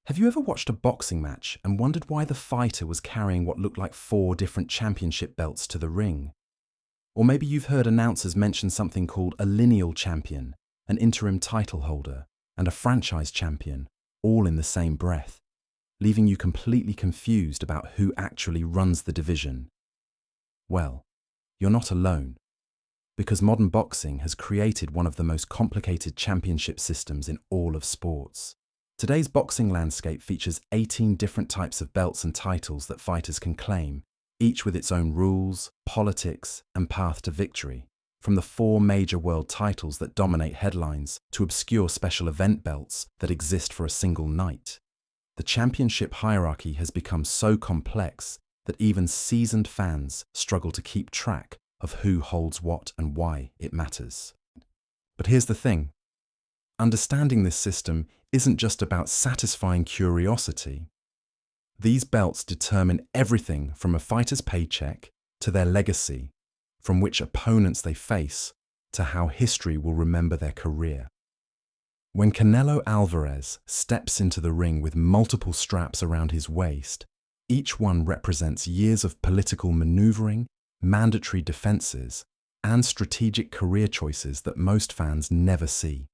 Have you ever watched a boxing match and wondered why the fighter was carrying what looked like 4 different championship belts to the ring? Or maybe you've heard announcers mention something called a lineal champion, an interim title holder, and a franchise champion, all in the same breath, leaving you completely confused about who actually runs the division. Well, you're not alone, because modern boxing has created one of the most complicated championship systems in all of sports. Today's boxing landscape features 18 different types of belts and titles that fighters can claim, each with its own rules, politics, and path to victory. From the 4 major world titles that dominate headlines to obscure special event belts that exist for a single night. The championship hierarchy has become so complex that even seasoned fans struggle to keep track of who holds what and why it matters. But here's the thing. Understanding this system isn't just about satisfying curiosity. These belts determine everything from a fighter's paycheck to their legacy, from which opponents they face to how history will remember their career. When Canelo Alvarez steps into the ring with multiple straps around his waist, each one represents years of political maneuvering, mandatory defenses, and strategic career choices that most fans never see.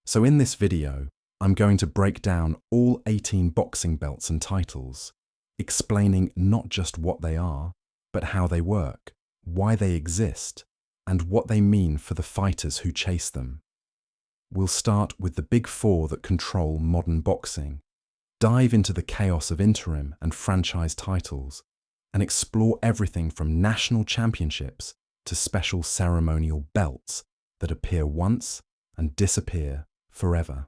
So in this video, I'm going to break down all 18 boxing belts and titles, explaining not just what they are, but how they work, why they exist, and what they mean for the fighters who chase them. We'll start with the big 4 that control modern boxing, dive into the chaos of interim and franchise titles, and explore everything from national championships to special ceremonial belts that appear once and disappear forever.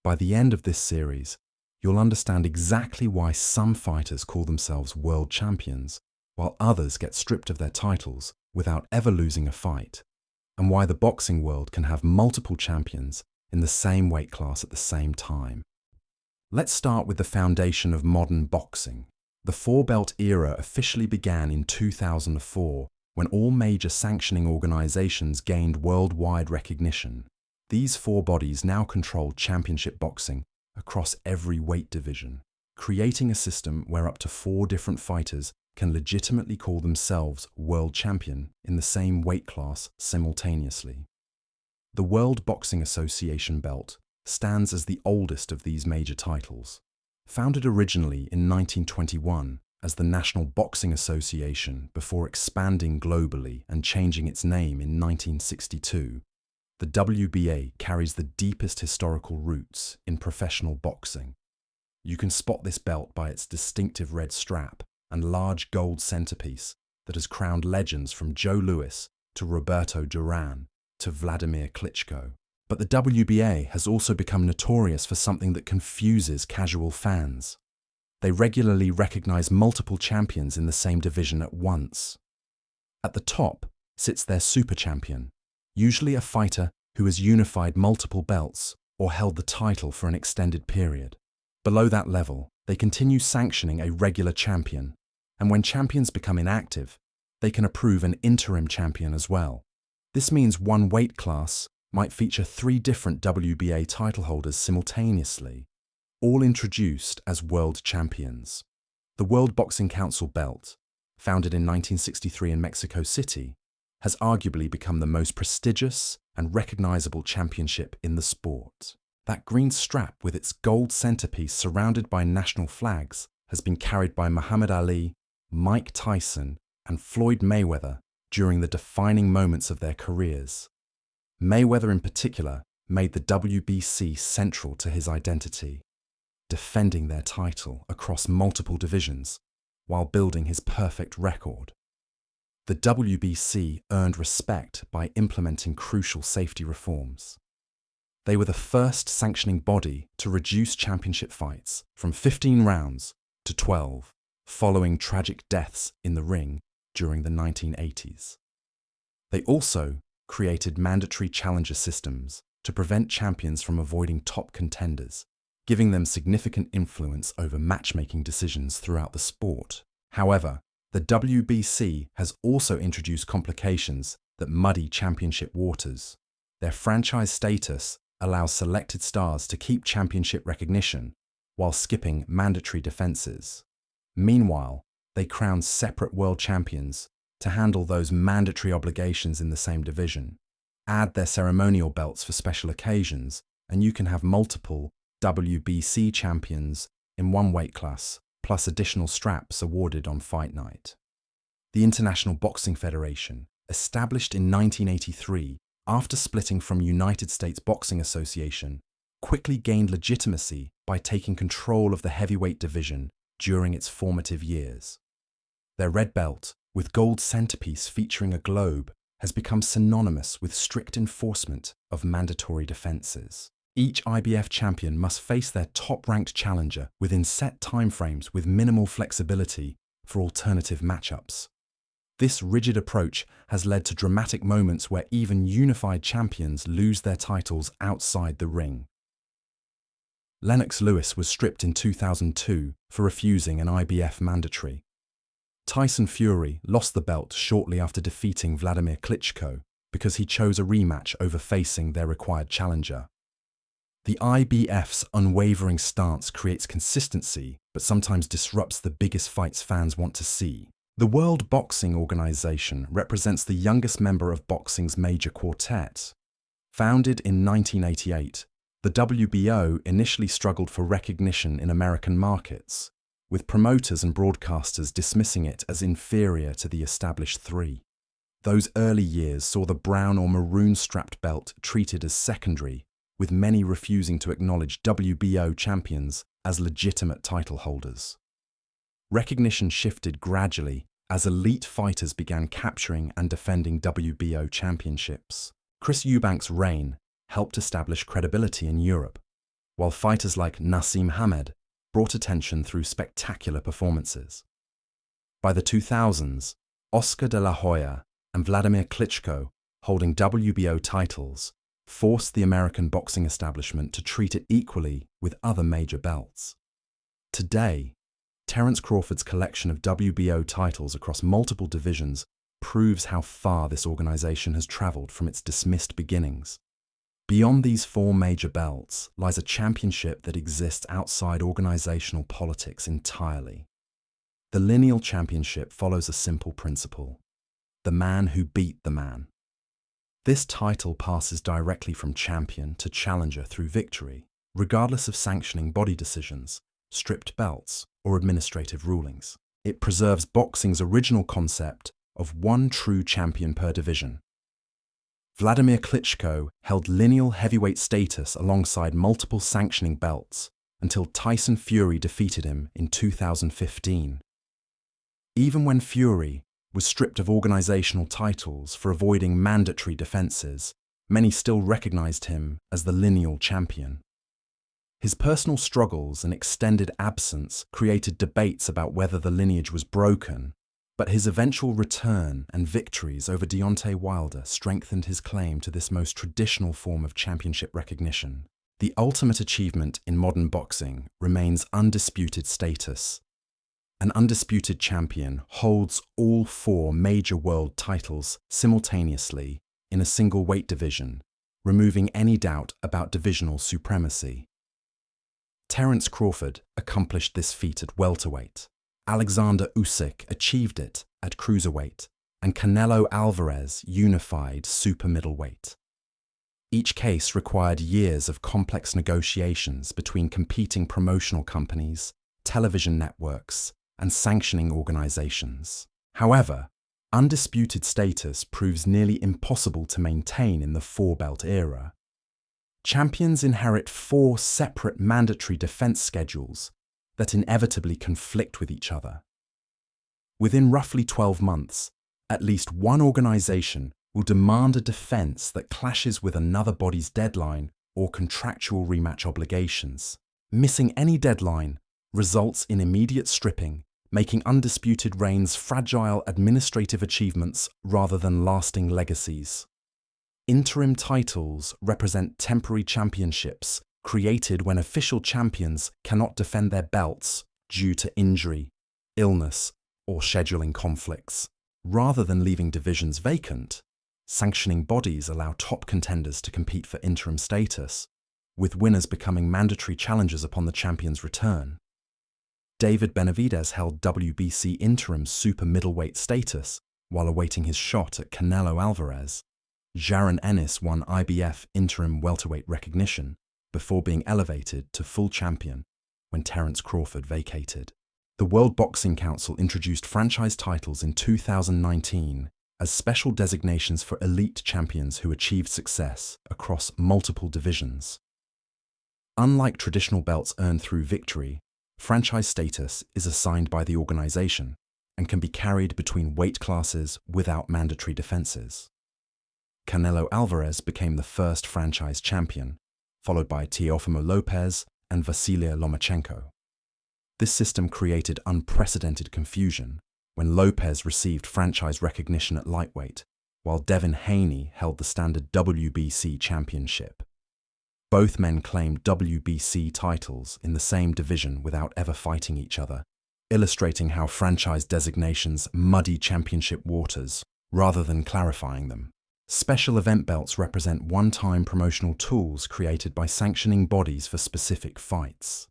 By the end of this series, you'll understand exactly why some fighters call themselves world champions, while others get stripped of their titles without ever losing a fight, and why the boxing world can have multiple champions in the same weight class at the same time. Let's start with the foundation of modern boxing. The 4-belt era officially began in 2004, when all major sanctioning organizations gained worldwide recognition. These 4 bodies now control championship boxing across every weight division, creating a system where up to 4 different fighters can legitimately call themselves world champion in the same weight class simultaneously. The World Boxing Association belt stands as the oldest of these major titles. Founded originally in 1921 as the National Boxing Association before expanding globally and changing its name in 1962, the WBA carries the deepest historical roots in professional boxing. You can spot this belt by its distinctive red strap and large gold centerpiece that has crowned legends from Joe Louis to Roberto Duran to Vladimir Klitschko. But the WBA has also become notorious for something that confuses casual fans. They regularly recognize multiple champions in the same division at once. At the top sits their super champion, usually a fighter who has unified multiple belts or held the title for an extended period. Below that level, they continue sanctioning a regular champion, and when champions become inactive, they can approve an interim champion as well. This means one weight class might feature 3 different WBA title holders simultaneously, all introduced as world champions. The World Boxing Council belt, founded in 1963 in Mexico City, has arguably become the most prestigious and recognizable championship in the sport. That green strap with its gold centerpiece surrounded by national flags has been carried by Muhammad Ali, Mike Tyson, and Floyd Mayweather during the defining moments of their careers. Mayweather in particular made the WBC central to his identity, defending their title across multiple divisions while building his perfect record. The WBC earned respect by implementing crucial safety reforms. They were the first sanctioning body to reduce championship fights from 15 rounds to 12, following tragic deaths in the ring during the 1980s. They also created mandatory challenger systems to prevent champions from avoiding top contenders, giving them significant influence over matchmaking decisions throughout the sport. However, the WBC has also introduced complications that muddy championship waters. Their franchise status allows selected stars to keep championship recognition while skipping mandatory defenses. Meanwhile, they crown separate world champions to handle those mandatory obligations in the same division. Add their ceremonial belts for special occasions, and you can have multiple WBC champions in one weight class, plus additional straps awarded on fight night. The International Boxing Federation, established in 1983 after splitting from United States Boxing Association, quickly gained legitimacy by taking control of the heavyweight division during its formative years. Their red belt, with gold centerpiece featuring a globe, has become synonymous with strict enforcement of mandatory defenses. Each IBF champion must face their top-ranked challenger within set timeframes with minimal flexibility for alternative matchups. This rigid approach has led to dramatic moments where even unified champions lose their titles outside the ring. Lennox Lewis was stripped in 2002 for refusing an IBF mandatory. Tyson Fury lost the belt shortly after defeating Vladimir Klitschko because he chose a rematch over facing their required challenger. The IBF's unwavering stance creates consistency, but sometimes disrupts the biggest fights fans want to see. The World Boxing Organization represents the youngest member of boxing's major quartet. Founded in 1988, the WBO initially struggled for recognition in American markets, with promoters and broadcasters dismissing it as inferior to the established three. Those early years saw the brown or maroon-strapped belt treated as secondary, with many refusing to acknowledge WBO champions as legitimate title holders. Recognition shifted gradually as elite fighters began capturing and defending WBO championships. Chris Eubank's reign helped establish credibility in Europe, while fighters like Naseem Hamed brought attention through spectacular performances. By the 2000s, Oscar de la Hoya and Vladimir Klitschko, holding WBO titles, forced the American boxing establishment to treat it equally with other major belts. Today, Terence Crawford's collection of WBO titles across multiple divisions proves how far this organization has traveled from its dismissed beginnings. Beyond these four major belts lies a championship that exists outside organizational politics entirely. The lineal championship follows a simple principle: the man who beat the man. This title passes directly from champion to challenger through victory, regardless of sanctioning body decisions, stripped belts, or administrative rulings. It preserves boxing's original concept of one true champion per division. Vladimir Klitschko held lineal heavyweight status alongside multiple sanctioning belts until Tyson Fury defeated him in 2015. Even when Fury was stripped of organizational titles for avoiding mandatory defenses, many still recognized him as the lineal champion. His personal struggles and extended absence created debates about whether the lineage was broken, but his eventual return and victories over Deontay Wilder strengthened his claim to this most traditional form of championship recognition. The ultimate achievement in modern boxing remains undisputed status. An undisputed champion holds all four major world titles simultaneously in a single weight division, removing any doubt about divisional supremacy. Terence Crawford accomplished this feat at welterweight. Alexander Usyk achieved it at cruiserweight, and Canelo Alvarez unified super middleweight. Each case required years of complex negotiations between competing promotional companies, television networks, and sanctioning organizations. However, undisputed status proves nearly impossible to maintain in the four-belt era. Champions inherit four separate mandatory defense schedules that inevitably conflict with each other. Within roughly 12 months, at least one organization will demand a defense that clashes with another body's deadline or contractual rematch obligations. Missing any deadline results in immediate stripping, making undisputed reigns fragile administrative achievements rather than lasting legacies. Interim titles represent temporary championships created when official champions cannot defend their belts due to injury, illness, or scheduling conflicts. Rather than leaving divisions vacant, Sanctioning bodies allow top contenders to compete for interim status, with winners becoming mandatory challengers upon the champion's return. David Benavidez held WBC interim super middleweight status while awaiting his shot at Canelo Alvarez. Jaron Ennis won IBF interim welterweight recognition before being elevated to full champion when Terence Crawford vacated. The World Boxing Council introduced franchise titles in 2019 as special designations for elite champions who achieved success across multiple divisions. Unlike traditional belts earned through victory, franchise status is assigned by the organization and can be carried between weight classes without mandatory defenses. Canelo Alvarez became the first franchise champion, followed by Teofimo Lopez and Vasilia Lomachenko. This system created unprecedented confusion when Lopez received franchise recognition at lightweight, while Devin Haney held the standard WBC championship. Both men claimed WBC titles in the same division without ever fighting each other, illustrating how franchise designations muddy championship waters rather than clarifying them. Special event belts represent one-time promotional tools created by sanctioning bodies for specific fights.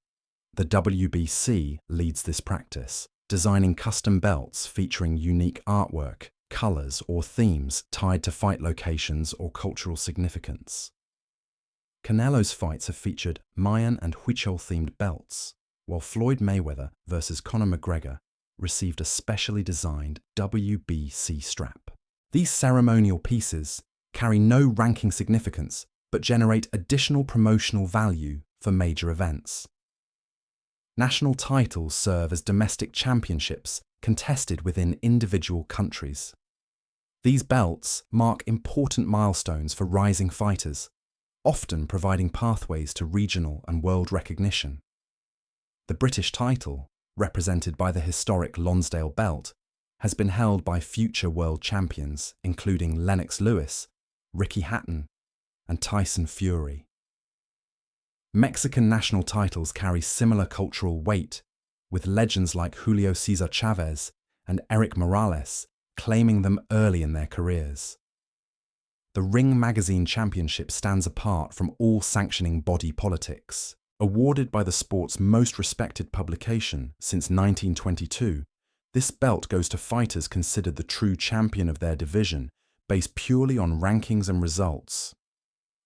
The WBC leads this practice, designing custom belts featuring unique artwork, colors, or themes tied to fight locations or cultural significance. Canelo's fights have featured Mayan and Huichol-themed belts, while Floyd Mayweather vs. Conor McGregor received a specially designed WBC strap. These ceremonial pieces carry no ranking significance but generate additional promotional value for major events. National titles serve as domestic championships contested within individual countries. These belts mark important milestones for rising fighters, often providing pathways to regional and world recognition. The British title, represented by the historic Lonsdale belt, has been held by future world champions including Lennox Lewis, Ricky Hatton, and Tyson Fury. Mexican national titles carry similar cultural weight, with legends like Julio César Chavez and Erik Morales claiming them early in their careers. The Ring Magazine Championship stands apart from all sanctioning body politics. Awarded by the sport's most respected publication since 1922, this belt goes to fighters considered the true champion of their division, based purely on rankings and results.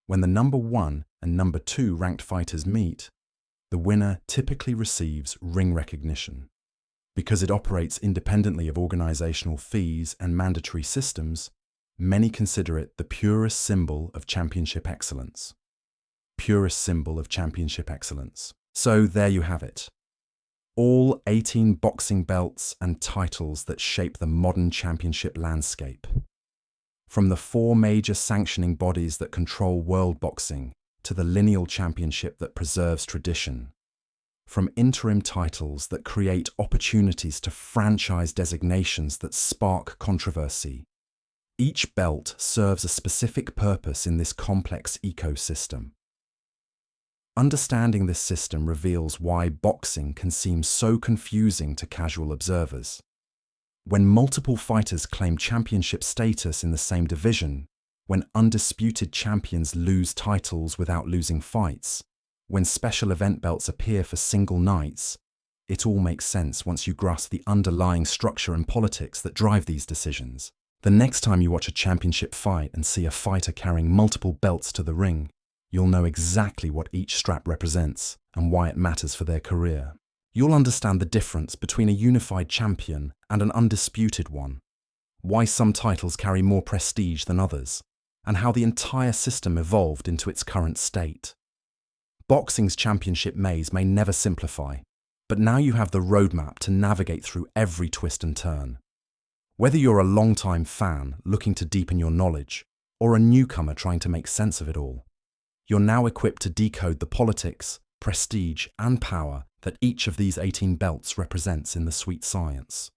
When the number 1 and number 2 ranked fighters meet, the winner typically receives ring recognition. Because it operates independently of organizational fees and mandatory systems, many consider it the purest symbol of championship excellence. Purest symbol of championship excellence. So there you have it. All 18 boxing belts and titles that shape the modern championship landscape. From the 4 major sanctioning bodies that control world boxing to the lineal championship that preserves tradition. From interim titles that create opportunities to franchise designations that spark controversy. Each belt serves a specific purpose in this complex ecosystem. Understanding this system reveals why boxing can seem so confusing to casual observers. When multiple fighters claim championship status in the same division, when undisputed champions lose titles without losing fights, when special event belts appear for single nights, it all makes sense once you grasp the underlying structure and politics that drive these decisions. The next time you watch a championship fight and see a fighter carrying multiple belts to the ring, you'll know exactly what each strap represents and why it matters for their career. You'll understand the difference between a unified champion and an undisputed one, why some titles carry more prestige than others, and how the entire system evolved into its current state. Boxing's championship maze may never simplify, but now you have the roadmap to navigate through every twist and turn. Whether you're a long-time fan looking to deepen your knowledge, or a newcomer trying to make sense of it all, you're now equipped to decode the politics, prestige, and power that each of these 18 belts represents in the sweet science.